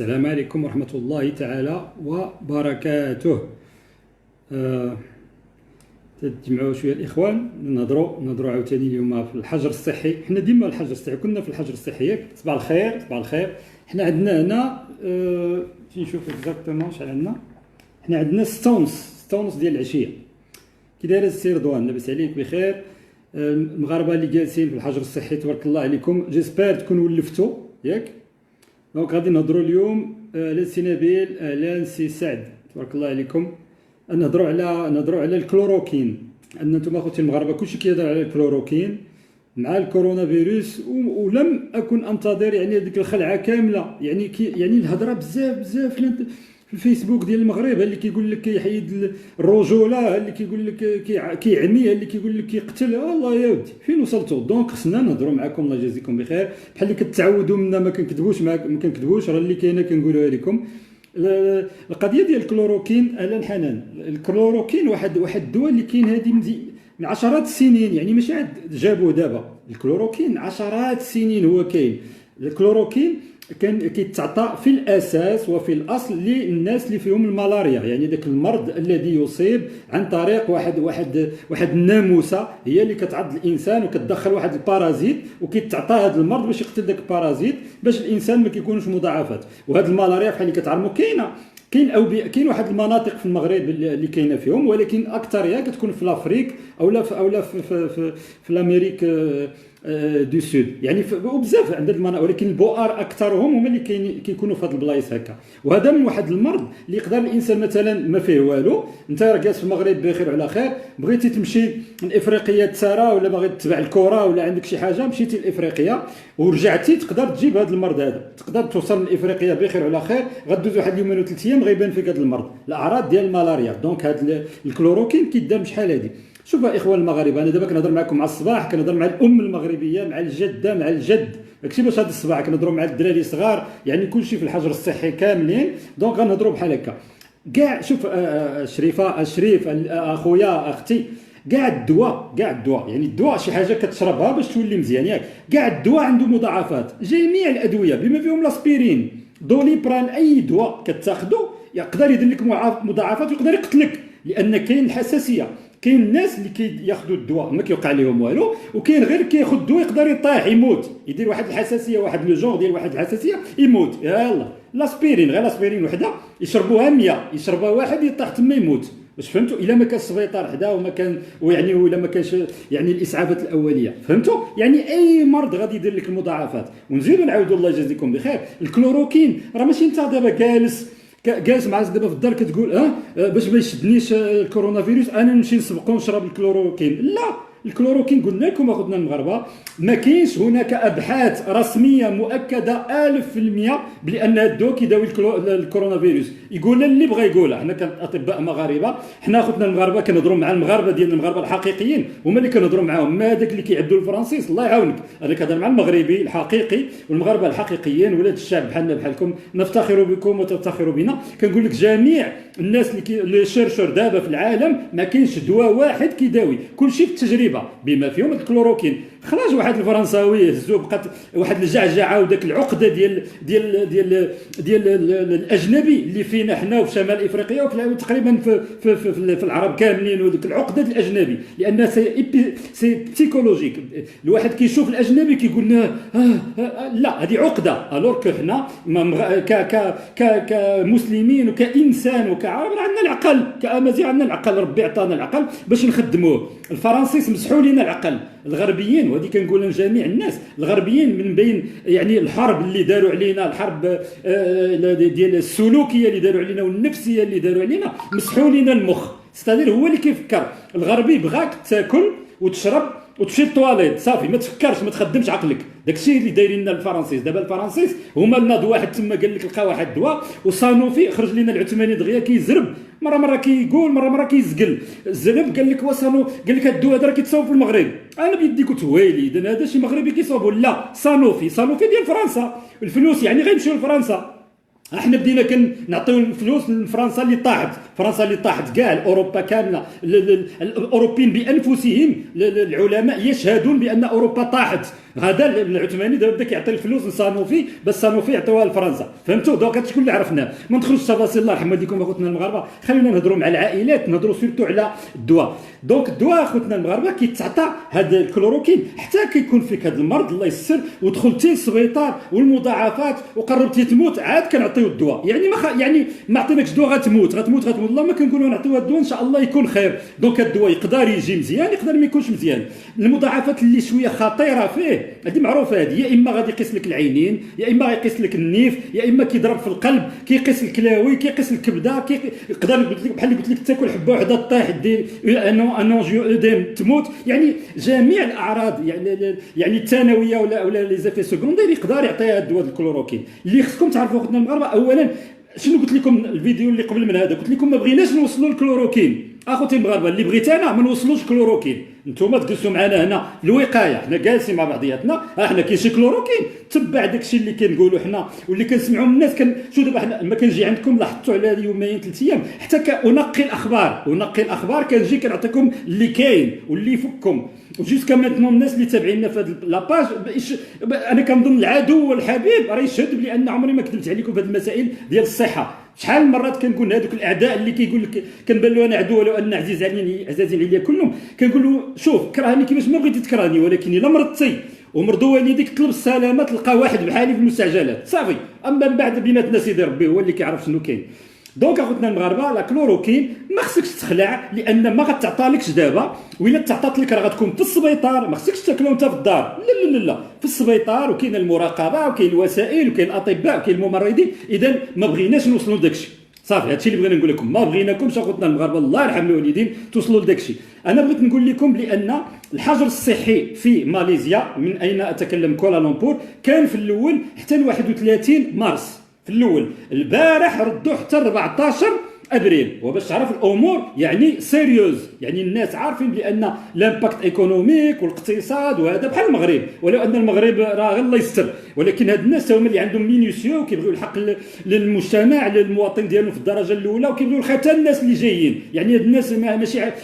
السلام عليكم ورحمة الله تعالى وبركاته. تجمعوا شوية الإخوان نهضروا عاوتاني اليوم في الحجر الصحي. حنا ديما الحجر الصحي، كنا في الحجر الصحي ياك. صباح الخير صباح الخير. حنا عندنا هنا نشوف اكزاكتومون شحال عندنا. حنا عندنا 6:30 ديال العشية. كي داير السي رضوان؟ لاباس عليك بخير؟ المغاربة اللي جالسين في الحجر الصحي تبارك الله عليكم، جيسبر تكونوا ولفتوا ياك. دونك غادي نهضروا اليوم على سي نبيل، اهلا سي سعد تبارك الله عليكم. نهضروا على الكلوروكين. ان نتوما خوتي المغاربه كلشي كيهضر على الكلوروكين مع الكورونا فيروس، ولم اكن انتظر يعني هذيك الخلعه كامله. يعني الهضره بزاف في الفيسبوك ديال المغرب، اللي كيقول لك كيحيد الرجوله، اللي كيقول لك كيعمي، اللي كيقول لك كيقتل. الله يا ودي فين وصلتوا؟ دونك خصنا نهضروا معكم، الله يجازيكم بخير. بحال اللي كتعودوا منا ما كنكذبوش معاكم، ما كنكذبوش، راه اللي كاينه كنقولوها لكم. القضيه ديال الكلوروكين، اهلا حنان. الكلوروكين واحد الدواء اللي كاين هذه من عشرات السنين، يعني ماشي عاد جابوه دابا. الكلوروكين عشرات السنين هو كاين. الكلوروكين كان كيتعطى في الاساس وفي الاصل للناس اللي فيهم الملاريا، يعني ذاك المرض الذي يصيب عن طريق واحد الناموسه هي اللي كتعض الانسان وكتدخل واحد البارازيت، وكيتعطى هذا المرض باش يقتل ذاك البارازيت باش الانسان ما كيكونش مضاعفات. وهذه الملاريا بحال اللي كتعلموا كاين واحد المناطق في المغرب اللي كاينه فيهم، ولكن اكثرها كتكون في الافريق او في الامريك دو سود، يعني وبزاف عند المناطق، ولكن البؤر اكثرهم هما اللي كيكونوا في هاد البلايص هكا. وهذا من واحد المرض اللي يقدر الانسان مثلا ما فيه والو، انت راه جالس في المغرب بخير وعلى خير، بغيتي تمشي لافريقيا تسارى، ولا باغي تتبع الكره، ولا عندك شي حاجه مشيتي لافريقيا ورجعتي، تقدر تجيب هذا المرض هذا، تقدر توصل لافريقيا بخير وعلى خير، غدوز واحد يومين وثلاث ايام غيبان فيك هذا المرض، الاعراض ديال الملاريا. دونك هذا الكلوروكين كيدام شحال هذه. شوف اخوان المغاربه، انا دابا كنهضر معكم مع الصباح، كنهضر مع الام المغربيه، مع الجده، مع الجد، داكشي باش هذا الصباح كنهضروا مع الدراري الصغار، يعني كلشي في الحجر الصحي كاملين. دونك غنهضروا بحال هكا كاع. شوف شريف اخويا اختي، كاع الدواء يعني الدواء شي حاجه كتشربها باش تولي مزيان ياك. كاع الدواء عنده مضاعفات، جميع الادويه بما فيهم الاسبيرين، دوليبران، اي دواء كتاخذو يقدر يدير لك مضاعفات ويقدر يقتلك، لان كاين الحساسيه. كاين الناس اللي كياخذوا الدواء ما كيوقع لهم والو، وكاين غير كياخذ الدواء يقدر يطيح يموت، يدير واحد الحساسيه، واحد لو جونغ ديال واحد الحساسيه يموت. يلاه الاسبيرين، غير الاسبيرين وحده يشربوها 100، يشربها واحد يطيح تما يموت. واش فهمتوا؟ الا ما كانش السبيطار حدا وما كان، ويعني ولا ما كانش يعني الاسعافات الاوليه، فهمتوا؟ يعني اي مرض غادي يدير لك المضاعفات. ونزيدوا نعاودوا الله يجازيكم بخير، الكلوروكين راه ماشي انت دابا جالس معز دابا في الدار كتقول باش ما يشدنيش الكورونا فيروس انا نمشي نسبقو نشرب الكلوروكين. لا، الكلوروكين قلنا لكم اخوتنا المغاربه، ما كاينش هناك ابحاث رسميه مؤكده 1000% بان الدواء كيداوي الكورونا فيروس. يقول اللي بغى يقولها. حنا كاطباء مغاربه، حنا اخوتنا المغاربه كنهضروا مع المغاربه ديالنا، المغاربه الحقيقيين هما اللي كنهضروا معاهم، ما هذاك اللي كيعبدوا الفرنسيس. الله يعاونك، انا كنهضر مع المغربي الحقيقي والمغاربه الحقيقيين، ولاد الشعب بحالنا بحالكم، نفتخر بكم وتفتخروا بنا. كنقول لك جميع الناس اللي شرشر دابا في العالم ما كاينش دواء واحد كيداوي، كلشي في التجربه بما فيهم الكلوروكين. خرج واحد الفرنساوي هزو، بقات واحد الجعجعه وداك العقده ديال الاجنبي اللي فينا حنا وفي شمال افريقيا وتقريبا في العرب كاملين، وديك العقده الاجنبي، لان سي بسيكولوجيك. الواحد كيشوف الاجنبي كيقول لنا لا هذه عقده، الوغ كو حنا كمسلمين وكانسان وكعرب عندنا العقل، كامازيغ عندنا العقل، ربي عطانا العقل باش نخدموه. الفرنسيس مسحوا لنا العقل، الغربيين، وهذه كنقول لجميع الناس، الغربيين من بين يعني الحرب اللي داروا علينا، الحرب ديال السلوكيه اللي داروا علينا والنفسيه اللي داروا علينا، مسحوا لنا المخ. ستادير هو اللي كيفكر. الغربي بغاك تاكل وتشرب وتمشي للطواليت صافي، ما تفكرش، ما تخدمش عقلك. داكشي اللي دايرين لنا الفرنسيس. دابا الفرنسيس هما لنا واحد تما قال لك لقى واحد الدواء، وصانوفي خرج لنا العثماني دغيا كيزرب، مره كيقول، مره كيزقل. الزرب قال لك وصانو، قال لك هاد الدواء هذا راه كيتصاوب في المغرب. انا بيدي كنت ويلي اذا هذا شي مغربي كيصاوبوا. لا، صانوفي ديال فرنسا، الفلوس يعني غيمشيو لفرنسا. احنا بدينا كنعطيو الفلوس لفرنسا اللي طاحت، فرنسا اللي طاحت كاع اوروبا كامله. الاوروبيين بانفسهم العلماء يشهدون بان اوروبا طاحت. غدا العثماني دابا بدا كيعطي الفلوس لصانوفي، بس صانوفي يعطيوها لفرنسا، فهمتوا؟ دونك هادشي كل اللي عرفناه، ما ندخلوش التفاصيل الله يرحم والديكم اخوتنا المغاربه، خلينا نهضروا مع العائلات، نهضروا سيرتو على الدواء. دونك الدواء اخوتنا المغاربه كيتعطى هذا الكلوروكين حتى كيكون فيك هذا المرض الله يسر ودخلتي للسبيطار والمضاعفات وقربتي تموت، عاد كنعطيو الدواء، يعني ما عطيناكش دواء غتموت الله ما كنقولوا نعطيوها الدواء ان شاء الله يكون خير. دونك الدواء يقدر يجي مزيان يقدر ما يكونش مزيان. المضاعفات اللي شويه خطيره فيه هذه معروفه، هذه يا اما غادي يقيس لك العينين، يا اما غيقيس لك النيف، يا اما كيضرب في القلب، كيقيس الكلاوي، كيقيس الكبده، يقدر يقول لك بحال اللي قلت لك تاكل حبه وحده طيح دير انونجيو اديم تموت، يعني جميع الاعراض يعني الثانويه ولا لي زيفي سكوندير يقدر يعطيها الدواء الكلوروكين. اللي خصكم تعرفوا اخوتنا المغاربه، اولا شنو قلت لكم الفيديو اللي قبل من هذا، قلت لكم ما بغيناش نوصلوا الكلوروكين اخوتي المغاربه، اللي بغيت انا ما نوصلوش كلوروكين، نتوما تجلسوا معنا هنا الوقايه، حنا جالسين مع بعضياتنا، حنا كاين شي كلوروكين تبع داكشي اللي كنقولوا حنا واللي كنسمعوا من الناس. شو دابا حنا ما كنجي عندكم لاحظتوا على يومين 3 ايام حتى انقي الاخبار كنجي كنعطيكم اللي كاين واللي يفككم وجيسكا ماتنون. الناس اللي تابعينا في هذه لاباج انا كنظن العدو والحبيب راه يشهد بان عمري ما كذبت عليكم في هذه المسائل ديال الصحه. شحال من مرات كنقول هذوك الاعداء اللي كيقول لك كنبان له انا عدو ولو ان عزازين عليا كلهم، كنقول له شوف كرهني كيفاش ما بغيتي تكرهني، ولكن الا مرضتي ومرضوا والديك طلب السلامه تلقى واحد بحالي في المستعجلات صافي. اما من بعد بيناتنا سيدي ربي هو اللي كيعرف شنو كاين. دونك اخوتنا المغاربه لا كلوروكين ما خصكش تخلع، لان ما غتعطالكش دابا، وإلا تعطات لك راه غتكون في السبيطار، ما خصكش تاكلو انت في الدار، لا في السبيطار، وكاين المراقبه وكاين الوسائل وكاين الاطباء وكاين الممرضين. اذا ما بغيناش نوصلوا لداكشي صافي، هادشي اللي بغينا نقول لكم، ما بغيناكمش اخوتنا المغاربه الله يرحم الوالدين توصلوا لداكشي. انا بغيت نقول لكم بان الحجر الصحي في ماليزيا، من اين اتكلم كوالالمبور، كان في الاول حتى 31 مارس، في الاول البارح ردوا حتى 14 ابريل. وباش تعرف الامور يعني سيريوز، يعني الناس عارفين بان لامباكت ايكونوميك والاقتصاد وهذا بحال المغرب، ولو ان المغرب راه غير الله يستر، ولكن هاد الناس هما اللي عندهم مينيسيو وكيبغيو الحق للمجتمع للمواطن ديالهم في الدرجه الاولى، وكيبغيو حتى الناس اللي جايين. يعني هاد الناس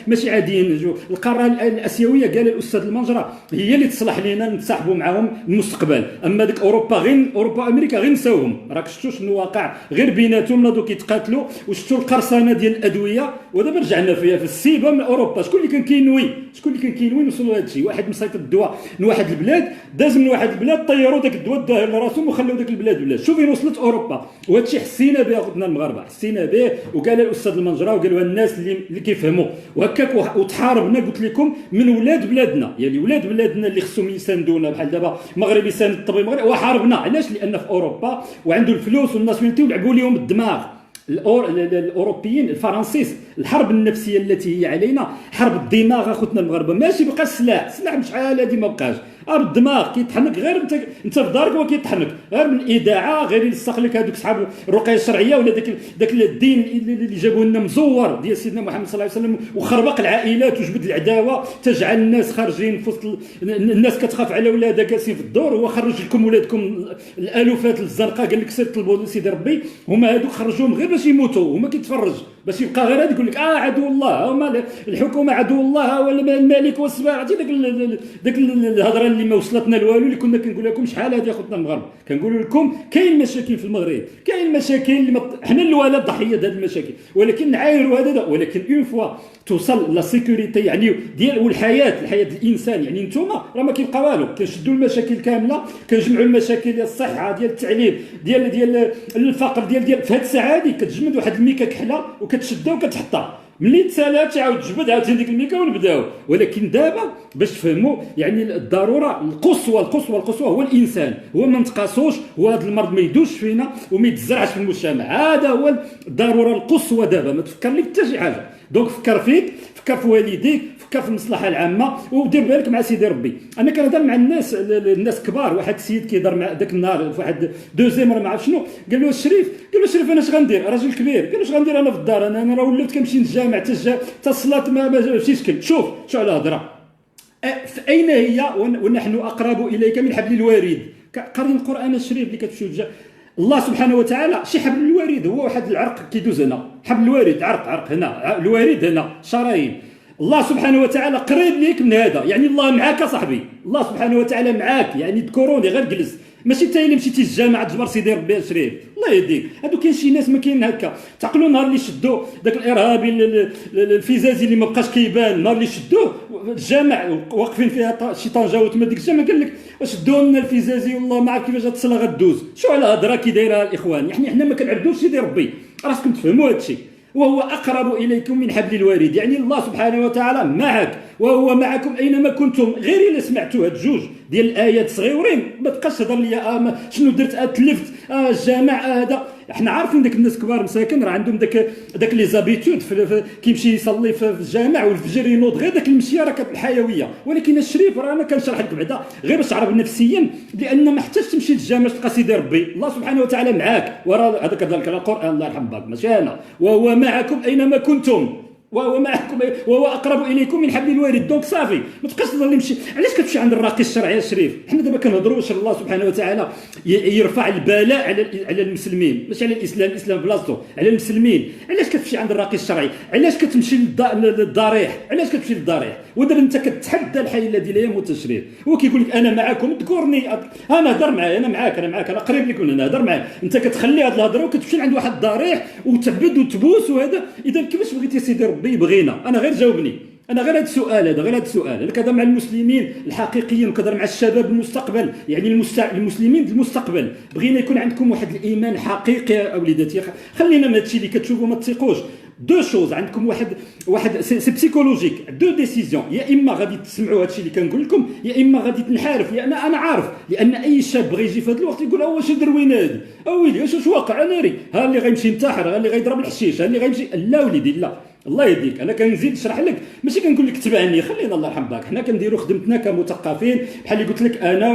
ماشي عاديين. القاره الاسيويه قال الاستاذ المنجره هي اللي تصلح لينا نتصاحبوا معاهم المستقبل، اما ديك اوروبا امريكا غير نساوهم. راك شفتوا شنو واقع غير بيناتهم، ناضوا كيتقاتلوا، وشفتوا القرصنه ديال الادويه، ودابا رجعنا فيها في السيبه من اوروبا. شكون اللي كان كينوي نوصلوا لهذا الشيء؟ واحد مسيطر الدواء من واحد البلاد، داز من واحد البلاد طيروا داك الدواء داه لراسهم وخلوا داك البلاد بلاد. شوف فين وصلت اوروبا، وهذا الشيء حسينا به اخوتنا المغاربه، حسينا به، وقال الاستاذ المنجره وقالوا الناس اللي كيفهموا وهكاك. وتحاربنا قلت لكم من ولاد بلادنا، يعني ولاد بلادنا اللي خصهم يساندونا، بحال دابا مغربي يساند الطبيب المغربي، وحاربنا علاش؟ لان في اوروبا وعنده الفلوس والناسيوناليتي ولعبوا لهم الدماغ. الاوروبيين الفرنسيس، الحرب النفسيه التي هي علينا حرب الدماغ اخوتنا المغاربه، ماشي بقى السلاح بشحال هذه ما بقاش، الدماغ كيطحنك غير انت في دارك هو كيطحنك، غير من الاذاعه، غير يلصق لك هذوك صحاب الرقيه الشرعيه ولا داك الدين اللي جابوا لنا مزور ديال سيدنا محمد صلى الله عليه وسلم، وخربق العائلات وجبد العداوه، تجعل الناس خارجين في وسط الناس كتخاف على ولادها جالسين في الدور، هو خرج لكم ولادكم الالوفات الزرقاء، قال لك سير طلبوا سيدي ربي، هما هذوك خرجوهم غير باش يموتوا، هما كيتفرج باش يبقى غير هذا يقول لك عدو الله، هما الحكومه عدو الله ولا الملك والسباع، عرفتي داك الهضره اللي ما وصلتنا لوالو، اللي كنا كنقول لكم شحال هذه اخوتنا المغاربه، كنقول لكم كاين مشاكل في المغرب، كاين مشاكل اللي حنا الوالد ضحيه هذه المشاكل، ولكن نعايروا هذا، ولكن اون فوا توصل لا سيكوريتي يعني ديال والحياه الانسان، يعني نتوما راه ما كيبقى والو، كنشدوا المشاكل كامله، كنجمعوا المشاكل ديال الصحه ديال التعليم ديال الفقر ديال في هذه الساعه هذه كتجمد واحد الميكا كحله وكتشدها وكتحطها، ملي تسالات تعاود تجبد عاوتاني ديك الميكا ونبداو. ولكن دابا باش تفهموا يعني الضروره القصوى هو الانسان، هو ما نتقاسوش، وهذا المرض ما يدوش فينا وما يتزرعش في المجتمع، هذا هو الضروره القصوى. دابا ما تفكر لك حتى شي حاجه، دونك فكر فيك، فكر في والديك، فكر في المصلحه العامه، ودير بالك مع سيدي ربي. انا كنهضر مع الناس كبار، واحد السيد كيهضر مع ذاك النهار في واحد دوزيام ما عرف شنو، قال له الشريف انا اش غندير، راجل كبير، قال له اش غندير انا في الدار، انا راه وليت كنمشي للجامع حتى الصلاه ما مشيتش كل. شوف على هضره، اين هي ونحن اقرب اليك من حبل الوريد. قارين القران الشريف اللي كتمشيو الله سبحانه وتعالى، شي حبل الوريد هو واحد العرق كيدوز هنا، حبل الوريد عرق هنا، الوريد هنا شرايين، الله سبحانه وتعالى قريب ليك من هذا، يعني الله معاك صاحبي، الله سبحانه وتعالى معاك، يعني ذكروني غير جلس، ماشي انت اللي مشيتي للجامعه تجبر سيدي ربي شريف، الله يهديك. هادو كاين شي ناس ما كاين هكا، تعقلوا نهار اللي شدوا داك الارهابي الفيزازي اللي ما بقاش كيبان، نهار اللي شدوه الجامع واقفين فيها شي طنجه وتما ديك الجامع قال لك شدوا لنا الفيزازي والله ما عرف كيفاش الصلاه غدوز. شو على هضره كي دايره الاخوان، يعني حنا ما كنعبدوش سيدي ربي، راسكم تفهموا هذا الشيء. وهو أقرب إليكم من حبل الوريد، يعني الله سبحانه وتعالى معك وهو معكم أينما كنتم. غير إلا سمعتوا هاد جوج ديال الآيات صغيورين ما تبقاش تهضر لي شنو درت تلفت الجامع هذا. احنا عارفين داك الناس كبار مساكن راه عندهم داك لي زابيتود كيمشي يصلي في الجامع والفجر ينوض غير داك المشيه راه الحيويه. ولكن الشريف راه انا كنشرح لك بعدا غير باش تعرف نفسيا بان ما حتاش تمشي للجامع تلقى سيدي ربي، الله سبحانه وتعالى معاك. وراه هذا كذلك القران الله يرحم باك ماشي انا، وهو معكم اينما كنتم وهو معكم وهو اقرب اليكم من حبل الوريد. دونك صافي ما تبقاش تظل نمشي. علاش كتمشي عند الراقي الشرعي الشريف؟ حنا دابا كنهضروا واش الله سبحانه وتعالى يرفع البلاء على المسلمين، ماشي على الاسلام بلاصتو، على المسلمين. علاش كتمشي عند الراقي الشرعي؟ علاش كتمشي للضريح؟ علاش كتمشي للضريح؟ ودابا انت كتحدى الحي الذي لا يموت الشريف، هو كيقول لك انا معكم اذكرني، انا هضر معايا، انا معاك انا قريب لك من هنا، هضر معايا. انت كتخلي هاد الهضره وكتمشي عند واحد الضريح وتعبد وتبوس وهذا. اذا كيفاش بغيتي سيدي ربي يبغينا؟ انا غير جاوبني، انا غير هذا السؤال، غير هذا السؤال. انا كنهضر مع المسلمين الحقيقيين وكنهضر مع الشباب المستقبل، يعني المسلمين المستقبل. بغينا يكون عندكم واحد الايمان حقيقي يا اوليداتي. خلينا من هادشي اللي كتشوفوا ما تثقوش. دو شوز عندكم، واحد سي بسيكولوجيك، دو ديسيزيون. يا اما غادي تسمعوا هادشي اللي كنقول لكم، يا اما غادي تنحرف. لان انا عارف، لان اي شاب بغى يجي في هذا الوقت يقول واش يدير وين هادي، ويلي واش واقع ناري، ها اللي غيمشي ينتحر، ها اللي غيضرب الحشيش، ها اللي غيمشي. لا وليدي لا، الله يهديك. انا كنزيد نشرح لك، ماشي كنقول لك تبعني، خلينا الله يرحم باك. حنا كنديروا خدمتنا كمثقفين، بحال اللي قلت لك انا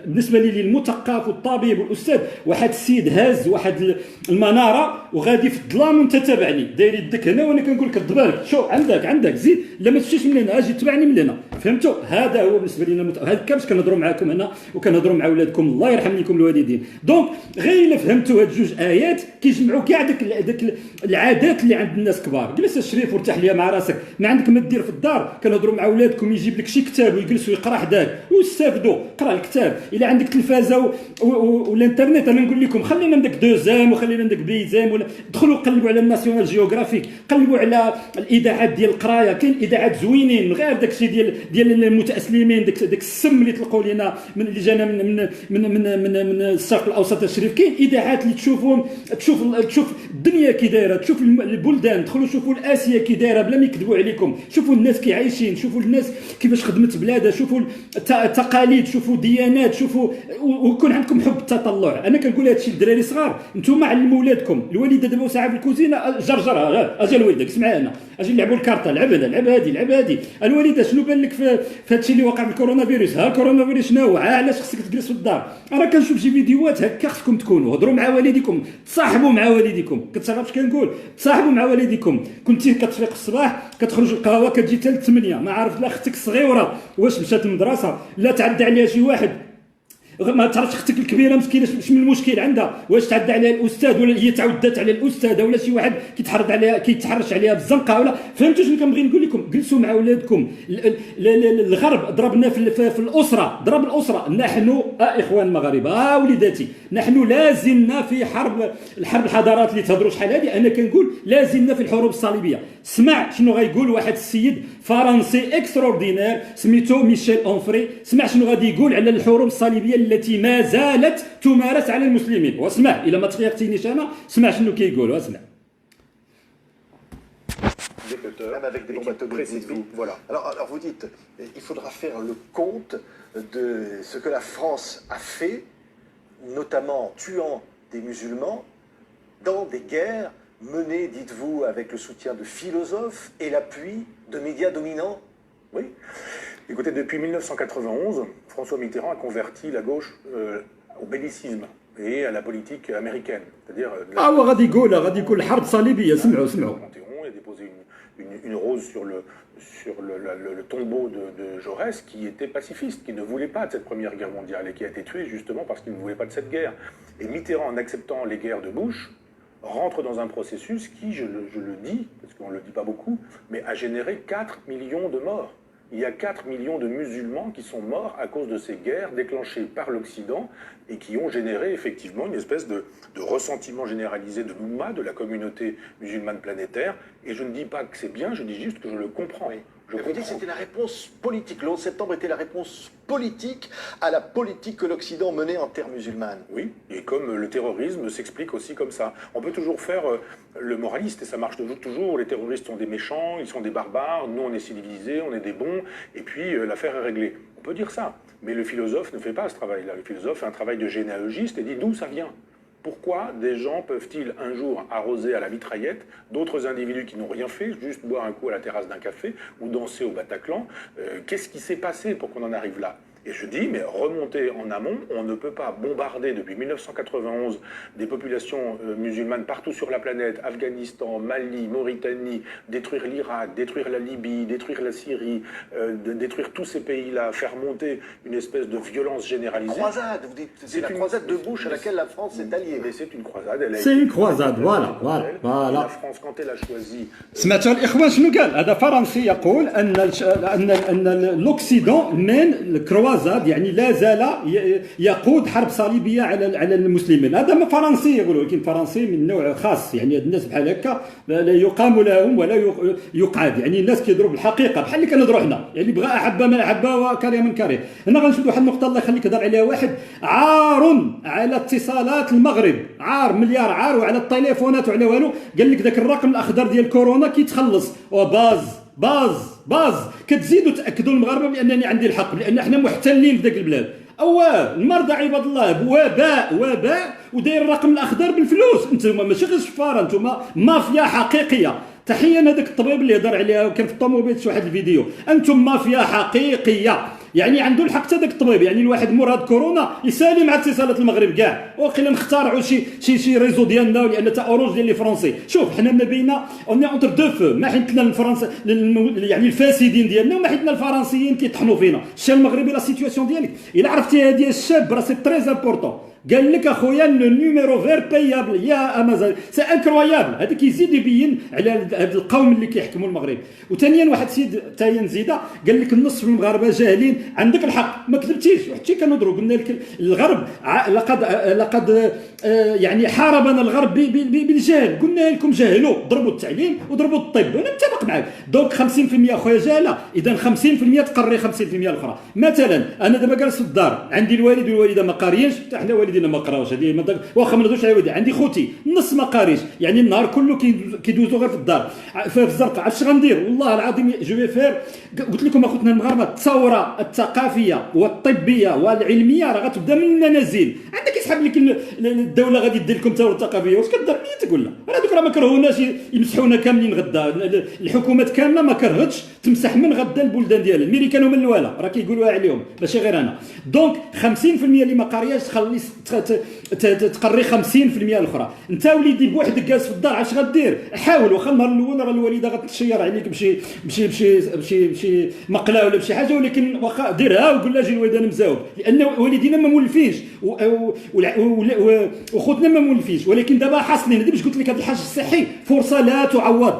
بالنسبه لي المثقف والطبيب والاستاذ. واحد السيد هاز واحد المناره وغادي في الظلام وانت تابعني، داير يدك هنا وانا كنقول لك دبالك شو عندك زيد، لا ما تمشيش من هنا، اجي تبعني من هنا. فهمتوا؟ هذا هو بالنسبه لنا هكا باش كنهضروا معاكم هنا وكنهضروا مع اولادكم، الله يرحم لكم الوالدين. دونك غير الا فهمتوا هاد جوج ايات كيجمعوا كاع داك العادات اللي عند الناس كبار. جلس الشريف وارتاح ليا مع راسك، ما عندك ما دير في الدار. كنهضروا مع اولادكم يجيب لك شي كتاب ويجلس ويقرا حداك ويستافدوا. قرا الكتاب. الا عندك تلفازه والانترنت، انا نقول لكم خلينا من داك دوزام وخلينا من داك بيزام، ولا دخلوا قلبوا على الناسيونال جيوغرافيك، قلبوا على الاذاعات ديال القرايه. كاين اذاعات زوينين غير داك الشيء ديال المتاسلمين، داك السم اللي طلقوا لنا من اللي جانا من الشرق الاوسط الشريف. كاين اذاعات اللي تشوفهم، تشوف الدنيا كي دايره، تشوف البلدان، دخلوا شوفوا الاسيا كي دايره بلا ما يكذبوا عليكم، شوفوا الناس كي عايشين، شوفوا الناس كيفاش خدمت بلادها، شوفوا التقاليد، شوفوا ديانات، شوفوا ويكون عندكم حب التطلع. انا كنقول هذا الشيء للدراري صغار، انتم علموا ولادكم. الوالده دابا ساعه في الكوزينه جرجرها، اجي لولدك اسمع انا، اجي نلعبوا الكارطه، لعب هذه. الوالده شنو بان لك في هذا الشيء اللي وقع بالكورونا فيروس؟ ها الكورونا فيروس شنو هو؟ علاش خصك تجلس في الدار؟ انا كنشوف شي فيديوهات هكا. خصكم تكونوا هضروا مع والديكم، تصاحبوا مع والديكم. كتعرف اش كنقول؟ تصاحبوا مع والديكم. كنتي كتفيق الصباح كتخرج القهوه كتجي حتى ل 8، ما عارف لا اختك الصغيره واش مشات للمدرسه، لا تعدى عليها شي واحد، ما تعرفش اختك الكبيره مسكينه شنو المشكل عندها، واش تعدى عليها الاستاذ ولا هي تعدات على الاستاذه، ولا شي واحد كيتحرش عليها بالزنقه ولا. فهمتوا شنو كنبغي نقول لكم؟ جلسوا مع اولادكم. الغرب ضربنا في الاسره، ضرب الاسره. نحن اخوان المغاربه وليداتي، نحن لازلنا في الحرب الحضارات اللي تهضروا شحال هذه. انا كنقول لازلنا في الحروب الصليبيه. سمع شنو غايقول واحد السيد فرنسي اكستراوردينير سميتو ميشيل اونفري. سمع شنو غادي يقول على الحروب الصليبيه التي ما زالت تمارس على المسلمين. واسمع الا ما تخيقتينيش انا، اسمع شنو كيقول واسمع. Même avec des équipes précises. Voilà. Alors vous dites, il faudra faire le compte de ce que la France a fait, notamment tuant des musulmans dans des guerres menées, dites-vous, avec le soutien de philosophes et l'appui de médias dominants. Oui. Écoutez, depuis 1991, François Mitterrand a converti la gauche au bellicisme et à la politique américaine. C'est-à-dire... غادي يقول حرب صليبيه. سمعوا. Il a déposé une rose sur le tombeau de Jaurès, qui était pacifiste, qui ne voulait pas de cette première guerre mondiale et qui a été tué justement parce qu'il ne voulait pas de cette guerre. Et Mitterrand, en acceptant les guerres de Bush, rentre dans un processus qui, je le dis, parce qu'on ne le dit pas beaucoup, mais a généré 4 millions de morts. Il y a 4 millions de musulmans qui sont morts à cause de ces guerres déclenchées par l'Occident et qui ont généré effectivement une espèce de ressentiment généralisé de l'Oumma, de la communauté musulmane planétaire. Et je ne dis pas que c'est bien, je dis juste que je le comprends. Oui. Je vous dites que c'était la réponse politique. Le 11 septembre était la réponse politique à la politique que l'Occident menait en terre musulmane. Oui, et comme le terrorisme s'explique aussi comme ça. On peut toujours faire le moraliste, et ça marche toujours. Les terroristes sont des méchants, ils sont des barbares, nous on est civilisés, on est des bons, et puis l'affaire est réglée. On peut dire ça, mais le philosophe ne fait pas ce travail-là. Le philosophe fait un travail de généalogiste et dit d'où ça vient. Pourquoi des gens peuvent-ils un jour arroser à la mitraillette d'autres individus qui n'ont rien fait, juste boire un coup à la terrasse d'un café ou danser au Bataclan? Qu'est-ce qui s'est passé pour qu'on en arrive là? Et je dis, mais remonter en amont, on ne peut pas bombarder depuis 1991 des populations musulmanes partout sur la planète, Afghanistan, Mali, Mauritanie, détruire l'Irak, détruire la Libye, détruire la Syrie, détruire tous ces pays-là, faire monter une espèce de violence généralisée. Croisade, vous dites, c'est la croisade de Bush à laquelle la France est alliée. Mais c'est une croisade. C'est une croisade, voilà. La France, quand elle a choisi... سمعت الإخوان شنو قال؟ هذا فرنسي يقول أن الأوكسيدون من الكروازاد، يعني لا زال يقود حرب صليبية على المسلمين. هذا فرنسي يقولوا، لكن فرنسي من نوع خاص، يعني هاد الناس بحال هكا لا يقام لهم ولا يقعد، يعني الناس كيهضروا بالحقيقة بحال اللي كنهضروا حنا، يعني بغى أحب من أحب وكره من كره. هنا غنشوف واحد النقطة الله يخليك هضر عليها واحد، عار على اتصالات المغرب، عار مليار عار، وعلى التليفونات وعلى والو. قال لك ذاك الرقم الأخضر ديال كورونا كيتخلص باز كتزيدوا تاكدوا المغاربه بانني عندي الحق، لان احنا محتلين في ذاك البلاد. المرضى عباد الله وباء وداير الرقم الاخضر بالفلوس. انتم ماشي غير شفاره، انتم مافيا حقيقيه. تحيه لهذاك الطبيب اللي هضر عليها وكان في الطوموبيل شي واحد الفيديو. انتم مافيا حقيقيه، يعني عنده الحق حتى ذاك الطبيب. يعني الواحد مور هاد كورونا يسالي مع اتصالات المغرب كاع، وقيلا نخترعوا شي ريزو ديالنا، لان تا اورانج ديال لي فرونسي. شوف حنا ما بينا اون اونتر دو فو، ما حيتنا الفرنسا يعني الفاسدين ديالنا، وما حيتنا الفرنسيين كيطحنوا فينا. الشاب المغربي لا سيتوياسيون ديالك الا عرفتيها ديال الشاب راه سي تري امبورطون. قال لك اخويا النيميرو فير بايابل يا امازون، سي انكرويابل. هذا كيزيد يبين على هاد القوم اللي كيحكموا المغرب. وثانيا واحد السيد تاين زيده قال لك النصف من المغاربه جاهلين. عندك الحق، ما كذبتيش، حتى كنهضروا قلنا لك الغرب لقد يعني حاربنا الغرب بالجهل. قلنا لكم جهلوا، ضربوا التعليم وضربوا الطب، وانا متفق معك. دونك 50% اخويا جهله، اذا 50% تقري 50% الاخرى. مثلا انا دابا جالس في الدار، عندي الوالد والوالده ما قاريينش، حتى حنا والدينا ما قراوش، هذه واخا ما نهضروش على والدي. عندي خوتي نص ما قاريش، يعني النهار كله كيدوزوا غير في الدار في الزرقاء. عرفت غندير؟ والله العظيم جو فير. قلت لكم اخوتنا المغاربه، الثوره الثقافيه والطبيه والعلميه راه غتبدا من المنازل. عندك يسحب لك الدوله غادي دير لكم الثوره الثقافيه، واش كدير مين تقول لا؟ راه دوك راه ما كرهوناش يمسحونا كاملين غدا. الحكومات كامله ما كرهتش تمسح من غدا البلدان ديالها. الميريكان هما الاولى، راه كيقولوها عليهم ماشي غير انا. دونك 50% اللي ما قارياش تخلي تقري 50% الاخرى. انت وليدي بوحدك جالس في الدار، اش غدير؟ حاول، واخا النهار الاول راه الوالده غتشير عليك بشي مقله ولا بشي حاجه، ولكن واخا ديرها وقول لها جي الوالد انا مزاوب، لان والدينا ما مولفينش وخوتنا ما مولفينش. ولكن دابا حاصلين. هذه باش قلت لك هذا الحاج الصحي فرصه لا تعوض.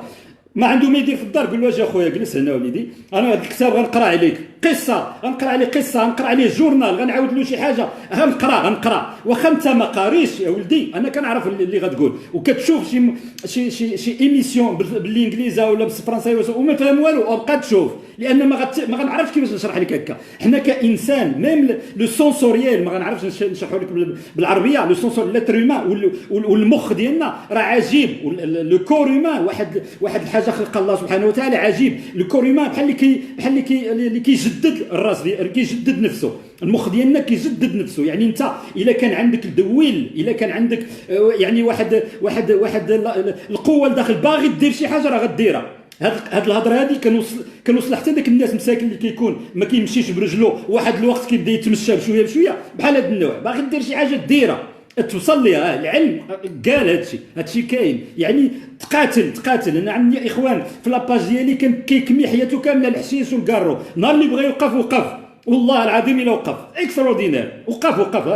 ما عنده ما يدير في الدار، قول له اجي اخويا جلس هنا وليدي، انا هذا الكتاب غنقرا عليك قصه، غنقرا عليه قصه، غنقرا عليه جورنال، غنعاود له شي حاجه، غنقرا. واخا انت ما قاريش يا ولدي، انا كنعرف اللي غتقول، وكتشوف شي ايميسيون بالانجليزيه ولا بالفرنسيه وما فاهم والو، وبقى تشوف، لان ما غنعرفش كيفاش نشرح لك هكا. حنا كانسان ميم لو سونسوريال ما غنعرفش نشرحو لك بالعربيه. لو سونسور لتر هيومان والمخ ديالنا راه عجيب. لو كور هيومان واحد الحاجه خلق الله سبحانه وتعالى عجيب. لو كور هيومان بحال اللي كيجدد الراس ديال كيجدد نفسه. المخ ديالنا كيجدد نفسه. يعني انت الا كان عندك الدويل، الا كان عندك يعني واحد القوه لداخل باغي دير شي حاجه راه غديرها. هاد الهضره هادي كنوصل حتى داك الناس مساكن اللي كيكون ما كيمشيش برجلو، واحد الوقت كيبدا يتمشى بشويه بحال هاد النوع، باغي دير شي حاجه ديرها توصل ليها. العلم قال هادشي كاين. يعني تقاتل. انا عندي اخوان في لاباج ديالي كان كيكمي حياته كامله الحشيش والكارو، نهار اللي بغى يوقف والله العظيم الا وقف اكستراوردينير، وقف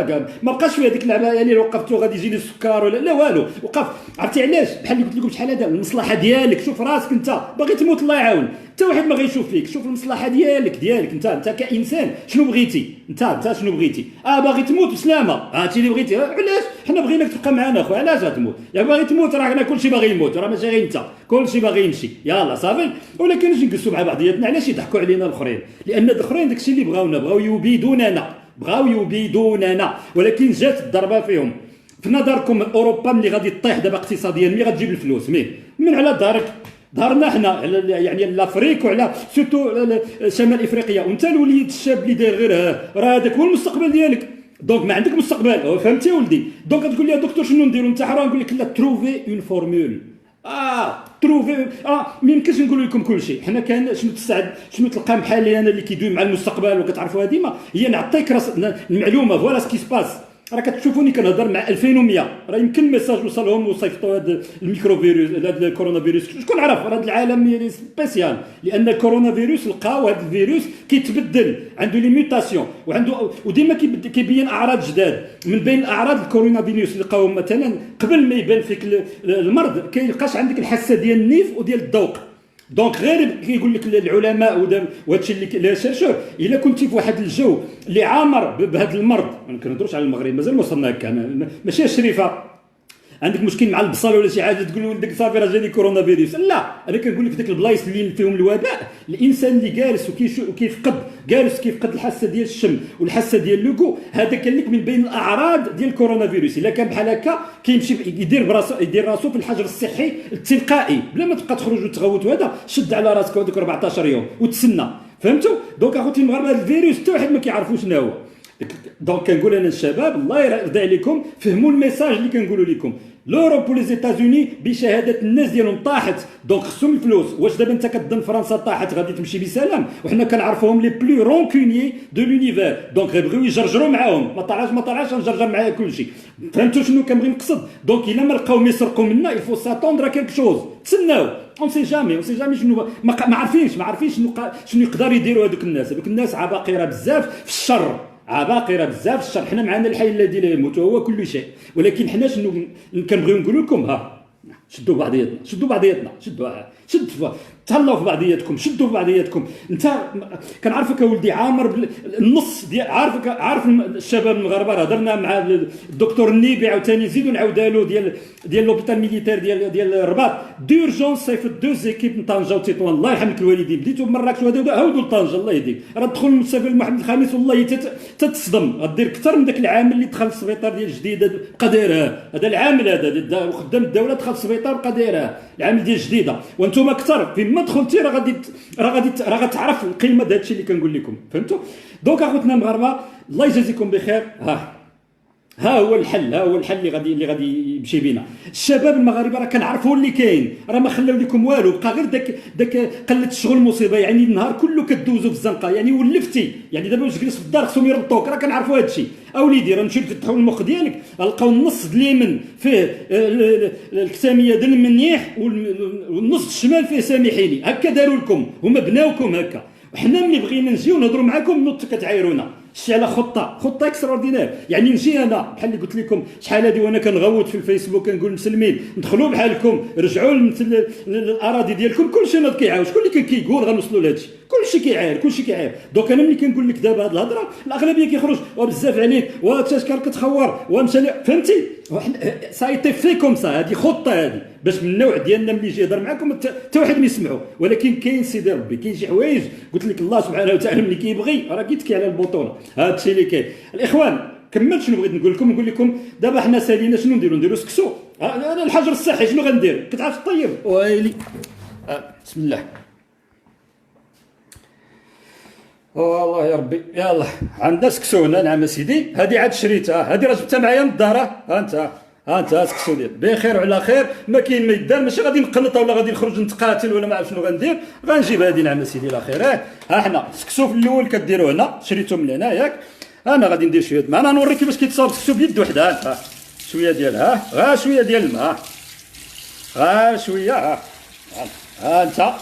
ما بقاش فيه هذيك اللعبه يعني لو وقفت غادي يجيني السكر ولا لا والو، وقف. عرفتي علاش؟ بحال اللي قلت لكم شحال هذا المصلحه ديالك، شوف راسك انت باغي تموت الله يعاون، حتى واحد ما غيشوف فيك، شوف المصلحه ديالك انت كانسان شنو بغيتي انت شنو بغيتي؟ باغي تموت بسلامه، هادشي اللي بغيتي. علاش حنا بغيناك تبقى معنا اخويا؟ علاش غتموت؟ يا باغي تموت راه كلشي باغي يموت، راه ماشي غير انت، كلشي باغي يمشي، يلا صافي. ولكن نجي نجلسوا مع بعضياتنا، علاش يضحكوا علينا الاخرين؟ لان الاخرين داكشي اللي بغاو يبيدوننا، ولكن جات الضربه فيهم. في نظركم اوروبا ملي غادي تطيح دابا اقتصاديا، ملي غتجيب الفلوس من على دارنا حنا، يعني لافريك وعلى سورتو شمال افريقيا، وانت الوليد الشاب اللي داير غير راه هذاك هو المستقبل ديالك. دونك ما عندك مستقبل، فهمتي ولدي؟ دونك تقول لي دكتور شنو نديرو؟ انت حرام نقول لك لا، تروفي اون فورمول. تروفي ما يمكنش نقول لكم كل شيء. حنا كان شنو تلقى محالي انا اللي كيدوي مع المستقبل وكتعرفوها ديما، هي نعطيك راس المعلومه. فوالا سكي سباس، راه كتشوفوني كنهضر مع 2100، راه يمكن ميساج وصلهم وصيفطوا هذا الميكرو فيروس، هذا الكورونا فيروس. شكون عرف؟ راه هذا العالم سبيسيال، لان الكورونا فيروس لقاو هذا الفيروس كيتبدل، عنده لي ميوتاسيون وديما كيبين اعراض جداد. من بين الاعراض الكورونا فيروس اللي لقاوهم مثلا قبل ما يبان فيك المرض، كيلقاش عندك الحاسه ديال النيف وديال الذوق. دونك غير كيقول لك العلماء وهادشي اللي شرشوه، الا كنتي في واحد الجو اللي عامر بهذا المرض، ما كنهضروش على المغرب مازال ما وصلنا هكا، ماشي الشريفه عندك مشكل مع البصل ولا شي حاجه تقول لولدك صافي راه جاني كورونا فيروس. لا، انا كنقول لك ديك البلايص اللي فيهم الوباء، الانسان اللي جالس كيفقد الحاسه ديال الشم والحاسه ديال اللوكو، هذا كان لك من بين الاعراض ديال الكورونا فيروس. الا كان بحال هكا كيمشي يدير راسو في الحجر الصحي التلقائي بلا ما تبقى تخرج وتغوت، وهذا شد على راسك هذوك 14 يوم وتسنى. فهمتوا؟ دونك اخوتي المغاربه، هذا الفيروس حتى واحد ما كيعرفوش شنو هو. دونك كنقول انا الشباب الله يرضي عليكم، فهموا الميساج اللي كنقولوا لكم. لوروب وليزيتازوني بشهاده الناس ديالهم طاحت، دونك خصهم الفلوس. واش دابا انت كتظن فرنسا طاحت غادي تمشي بسلام؟ وحنا كنعرفوهم لي بلو رونكونيي دو لونيفير، دونك غيبغيو يجرجروا معاهم، ما طلعش نجرجر معايا كلشي. فهمتوا شنو كنبغي نقصد؟ دونك الا ما لقاو يسرقوا منا، يفو ساتوندر كيلك شوز، تسناو. اون سي جامي شنو ما عارفينش شنو يقدر يديروا هذوك الناس عباقره بزاف في الشر، عباقره بزاف في الشر. حنا معنا الحي الذي لا يموت وهو كل شيء، ولكن حنا شنو كنبغيو نقول لكم؟ شدوا بعضياتنا، تهلاو في بعضياتكم، شدوا في بعضياتكم. انت كنعرفك يا ولدي عامر النص ديال عارف الشباب المغاربه. هضرنا مع الدكتور النيبي عاوتاني نزيدوا نعاودها له ديال لوبيتال ميليتير ديال الرباط دورجونس. صيفط دو زيكيب من طنجه وتطوان، الله يرحم الوالدين. بديتوا بمراكش وهذا عاودوا لطنجه، الله يهديك. راه تدخل المستشفى محمد الخامس والله تتصدم، غدير اكثر من ذاك العامل اللي دخل السبيطار ديال جديده بقى دايرها. هذا العامل هذا خدام الدوله دخل السبيطار بقى دايرها، العامل ديال جديده. وانتم اكثر فيما دخلتي راه غتعرف القيمه ديال هادشي اللي كنقول لكم. فهمتوا؟ دونك اخوتنا المغاربه الله يجازيكم بخير. ها هو الحل اللي غادي يمشي بينا. الشباب المغاربه راه كنعرفوا اللي كاين، راه ما خلاو لكم والو، بقى غير داك قله الشغل مصيبه. يعني النهار كله كدوزوا في الزنقه، يعني ولفتي. يعني دابا واش جلس في الدار خصهم يربطوك، راه كنعرفوا هذا الشيء. اوليدي راه نمشيو نفتحوا المخ ديالك، لقاو النص اليمين فيه الكتاميه ديال المنيح، والنص الشمال فيه سامحيني. هكا داروا لكم، هما بناوكم هكا. وحنا ملي بغينا نجيو نهضروا معاكم نوض كتعايرونا. شتي على خطه اكستراوردينير. يعني نجي انا بحال اللي قلت لكم شحال هادي وانا كنغوت في الفيسبوك كنقول مسلمين ندخلوا بحالكم، رجعوا للاراضي ديالكم. كلشي ناض كيعاود، شكون اللي كان كيقول غنوصلوا لهادشي؟ كلشي كيعاير. دونك انا ملي كنقول لك دابا هاد الهضره الاغلبيه كيخرج وبزاف عليك وتشكر كتخور ومشى. فهمتي؟ سايتي فيكم هذه خطه هذه باش من النوع ديالنا ملي يجي يهضر معكم حتى واحد ما يسمعوا. ولكن كاين سيدي ربي، كاين شي حوايج قلت لك الله سبحانه وتعالى ملي كيبغي راه كيتكي على البطوله. هذا الشيء اللي كاين. الاخوان كملت شنو بغيت نقول لكم دابا حنا سالينا شنو نديروا سكسو. انا الحجر الصحي شنو غندير؟ كتعرف طيب ويلي. بسم الله. والله يا ربي. يلا عندنا سكسونا. نعم سيدي، هذه عاد شريتها، هذه راه جبتها معايا من الدار. انت سكسو ديال بخير وعلى خير. ما كاين ما يدار، ماشي غادي نقنط ولا غادي نخرج نتقاتل ولا ما عرف شنو غندير. غنجيب هذه. نعم سيدي لا خير. حنا سكسو في الاول كديروا هنا، شريتو من هنا ياك. انا غادي ندير شويه الماء. انا نوريك كيفاش كيتصاوب سكسو بيد وحده. شويه ديالها، شويه ديال الماء، شويه. انت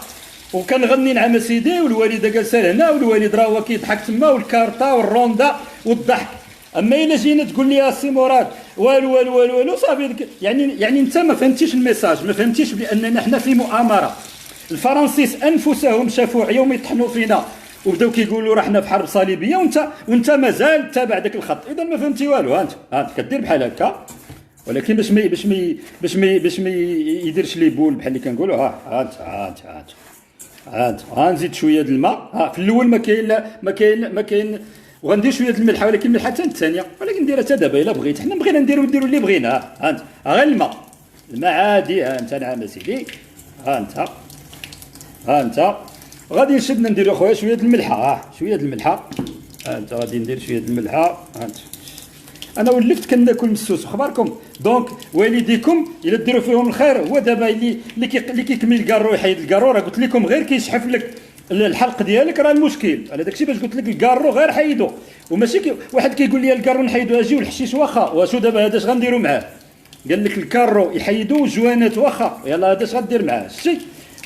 وكنغني نعم سيدي، والوالده جالسه هنا، والوالد راه هو كيضحك تما، والكارطه والروندا والضحك. اما الا جينا تقول لي السي مراد والو والو والو والو صافي، يعني انت ما فهمتيش الميساج، ما فهمتيش باننا حنا في مؤامره. الفرنسيس انفسهم شافوا يوم يطحنوا فينا وبداو كيقولوا راه حنا في حرب صليبيه، وانت مازال تابع ذاك الخط. اذا ما فهمتي والو. انت كدير بحال هكا، ولكن باش ما يديرش لي بول بحال اللي كنقولوا. غنزيد شويه د الماء. في الاول ما كاين وغندير شويه د الملح، ولكن الملح حتى الثانيه، ولكن نديرها حتى دابا الا بغيت. حنا بغينا نديروا اللي بغينا. غير الماء عادي. انت نعم سيدي. انت غادي نشدنا نديروا خويا شويه د الملحه. شويه د الملحه. انت غادي ندير شويه د الملحه. انا ولفت كناكل مسوس اخباركم. دونك والديكم الا ديروا فيهم الخير، هو دابا اللي كيكمل الكارو يحيد الكارو. راه قلت لكم غير كيشحف لك الحلق ديالك راه المشكل. على داكشي باش قلت لك الكارو غير حيدو، وماشي واحد كيقول لي الكارو نحيدو اجي والحشيش واخا. واشو دابا هذا اش غنديروا معاه؟ قال لك الكارو يحيدو والجوانات واخا، يلاه هذا اش غدير معاه؟ شتي؟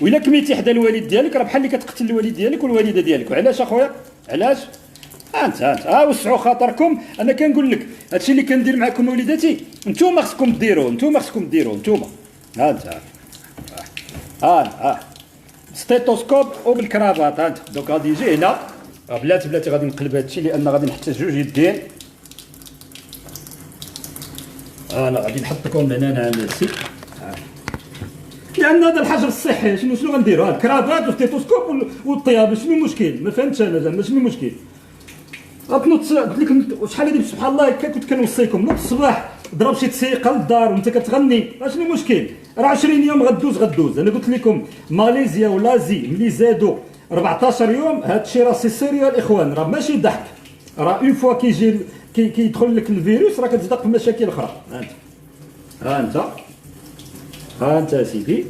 وإلا كميتي حدا الوالد ديالك راه بحال اللي كتقتل الوالد ديالك والوالده ديالك. وعلاش اخويا؟ علاش؟ انت وسعوا خاطركم. انا كنقول لك هادشي اللي كندير معكم وليداتي، نتوما خصكم ديروه. نتوما ستيتوسكوب وبالكرافات. انت دوك غادي يجي هنا. بلاتي غادي نقلب هادشي لان غادي نحتاج جوج يدين. انا غادي نحط لكم هنا نعم لان هذا الحجر الصحي. شنو غنديروا؟ الكرافات والستيتوسكوب والطياب. شنو المشكل؟ ما فهمتش انا زعما شنو المشكل. قلت لك شحال هادي سبحان الله هكا كنت كنوصيكم نوض الصباح ضرب شي تسيقه للدار وانت كتغني. شنو المشكل؟ راه 20 يوم غدوز. انا قلت لكم ماليزيا ولازي ملي زادوا 14 يوم هادشي راه سي سيريو الاخوان، راه ماشي ضحك. راه اون فوا كيجي كيدخل لك الفيروس راه كتزدق في مشاكل اخرى. انت سيدي.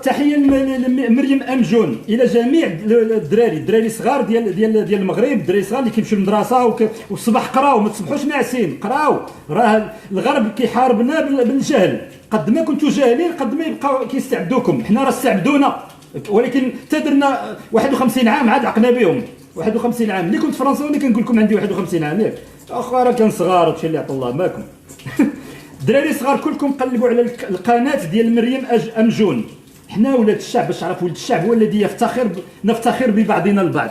تحيه لمريم امجون الى جميع الدراري الصغار ديال المغرب، الدراري الصغار اللي كيمشيو للمدرسه والصباح قراو، ما تصبحوش ناعسين، قراو. راه الغرب كيحاربنا بالجهل. قد ما كنتوا جاهلين قد ما يبقاو كيستعبدوكم. حنا راه استعبدونا، ولكن تدرنا 51 عام عاد عقنا بهم. 51 عام اللي كنت فرنساوي كنقول لكم عندي 51 عام ياك اخا، راه كان صغار هادشي اللي عطا الله ماكم. الدراري الصغار كلكم قلبوا على القناه ديال مريم امجون. حنا ولاد الشعب، باش تعرف ولد الشعب هو الذي نفتخر ببعضنا البعض.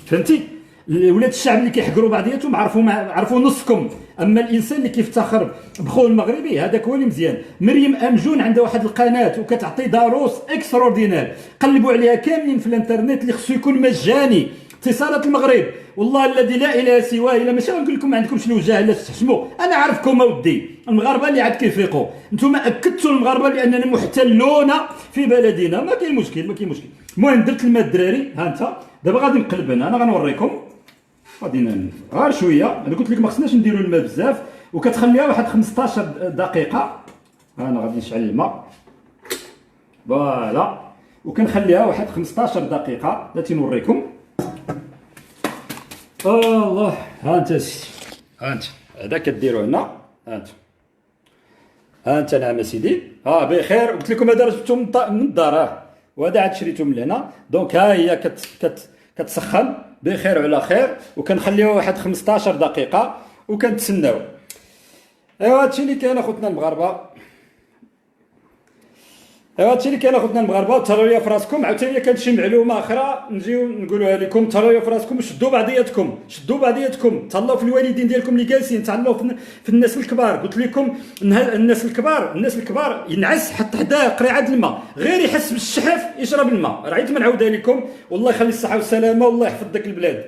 فهمتي؟ ولاد الشعب اللي كيحقروا بعضياتهم عرفوا نصكم. اما الانسان اللي كيفتخر بخوه المغربي هذاك هو اللي مزيان. مريم امجون عندها واحد القناه وكتعطي دروس اكستراوردينير. قلبوا عليها كاملين في الانترنت، اللي خصو يكون مجاني. اتصالات المغرب والله الذي لا اله سواه. الا ماشي غنقول لكم ما عندكمش الوجاه لا تحشموا. انا عارفكم اودي المغاربه اللي عاد كيفيقوا. نتوما اكدتوا المغاربه باننا محتلون في بلدنا. ما كاين مشكل. المهم درت الماء الدراري. ها انت دابا غادي نقلب. انا غنوريكم. غادي غير شويه. انا قلت لك ما خصناش نديروا الماء بزاف، وكتخليها واحد 15 دقيقه. انا غادي نشعل الماء فوالا، وكنخليها واحد 15 دقيقه. بغيت نوريكم. الله. ها انت هذا كديروا هنا. ها انت نعم سيدي. بخير. قلت لكم هذا جبتو من الدار، وهذا عاد شريتو من هنا. دونك ها هي كتسخن بخير وعلى خير، وكنخليوها واحد 15 دقيقه وكنتسناو. ايوا هادشي اللي كاين اخوتنا المغاربه. تهلاو ليا في راسكم. عاوتاني كانت شي معلومه اخرى نجيو نقولوها لكم. تهلاو في راسكم وشدوا بعضياتكم. تهلاو في الوالدين ديالكم اللي جالسين، تهلاو في الناس الكبار. قلت لكم الناس الكبار ينعس حتى حداه قريعه الماء، غير يحس بالشحف يشرب الماء. راه عيت ما نعاودها لكم. والله يخلي الصحه والسلامه، والله يحفظ داك البلاد.